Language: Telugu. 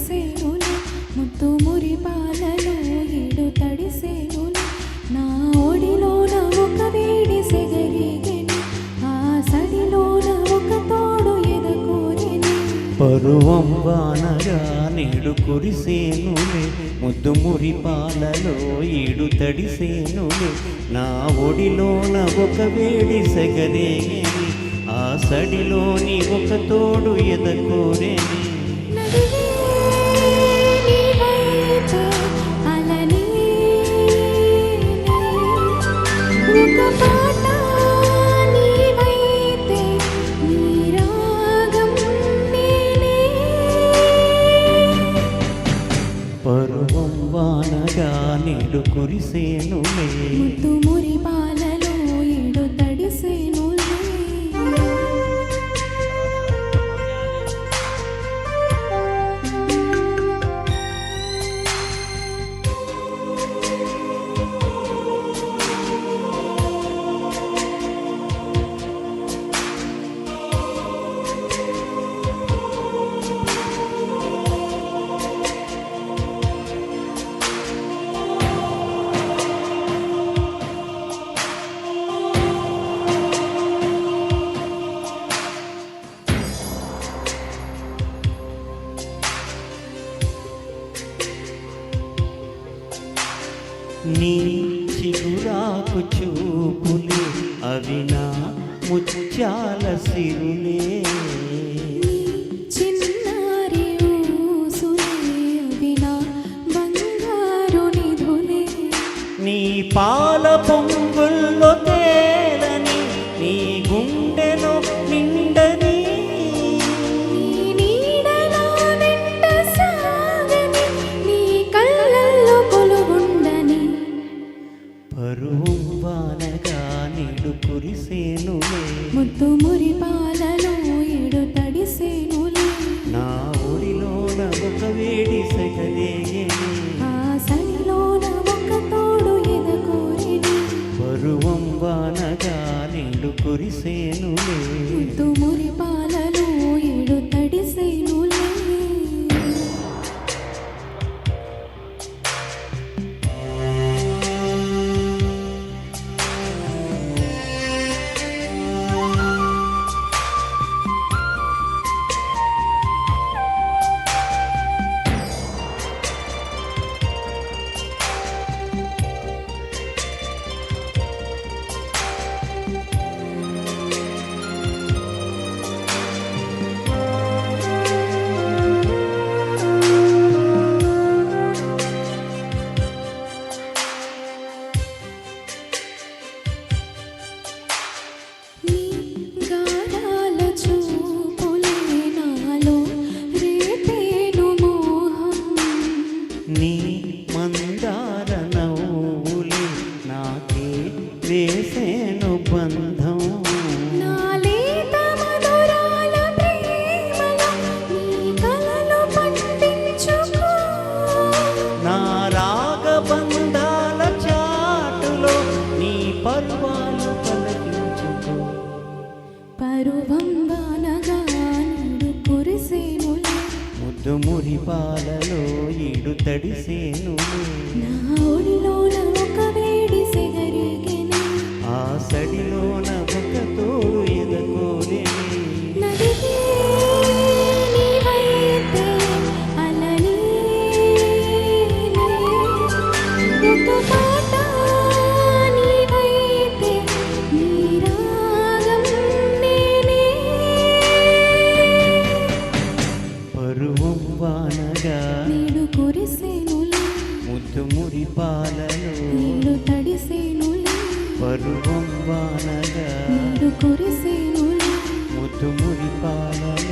కురిసేనులే ముద్దు మురి పాలలో ఏడు తడిసేనులే నా ఒడిలోన ఒక వేడి సెగరిగెను ఆ సడిలోన ఒక తోడు ఎదకోరెను పరువం వానగా నేడు కురిసేనులే ముద్దు మురి పాలలో ఏడు తడిసేనులే నా ఒడిలోన ఒక వేడి సెగరేగేని ఆ సడిలోని ఒక తోడు ఎదకోరేని పరువం వానగా నేడు కురిసేనులే ముద్దు మురి పాలలో ఏడు తడిసేనులే నీ చిగురాకు చూపులే అవి నా ముత్యాల సిరులే చిన్నారి ఊసులే అవి నా బంగారు నిధులే నీ పాల పొంగుల్లో తేలని నీ గుండెలో నిండని పరువం వానగా నేడు కురిసేనులే ముద్దు మురి పాలలో ఏడు తడిసేనులే నా ఒడిలోన ఒక వేడి సెగరేగేని ఆ సడిలోన ఒక తోడు ఎదకోరెని పరువం వానగా నేడు కురిసేనులే ముద్దు మురి పాలలో ఏడు తడిసేనులే నీ మందార నవ్వులే నాకే వేసేను బంధం నా రాగబంధాల చాటులో నీ పర్వాలు పలకించుకో పరువం వానగా నేడు కురిసేనులే ముద్దు మురి పాలలో ఏడు తడిసేనులే నా ఒడిలోన ఒక వేడి సెగరిగెను ఆ సడిలోన ఒక తోడు ఎదకోరేని నదివే నీవైతే అలలే ఒక పాట నీవైతే నీ రాగం నేనే పరువం వానగా నేడు కురిసేనులే ముద్దు మురి పాలలో నేడు తడిసేనులే పరువం వానగా నేడు కురిసేనులే ముద్దు మురి పాలలో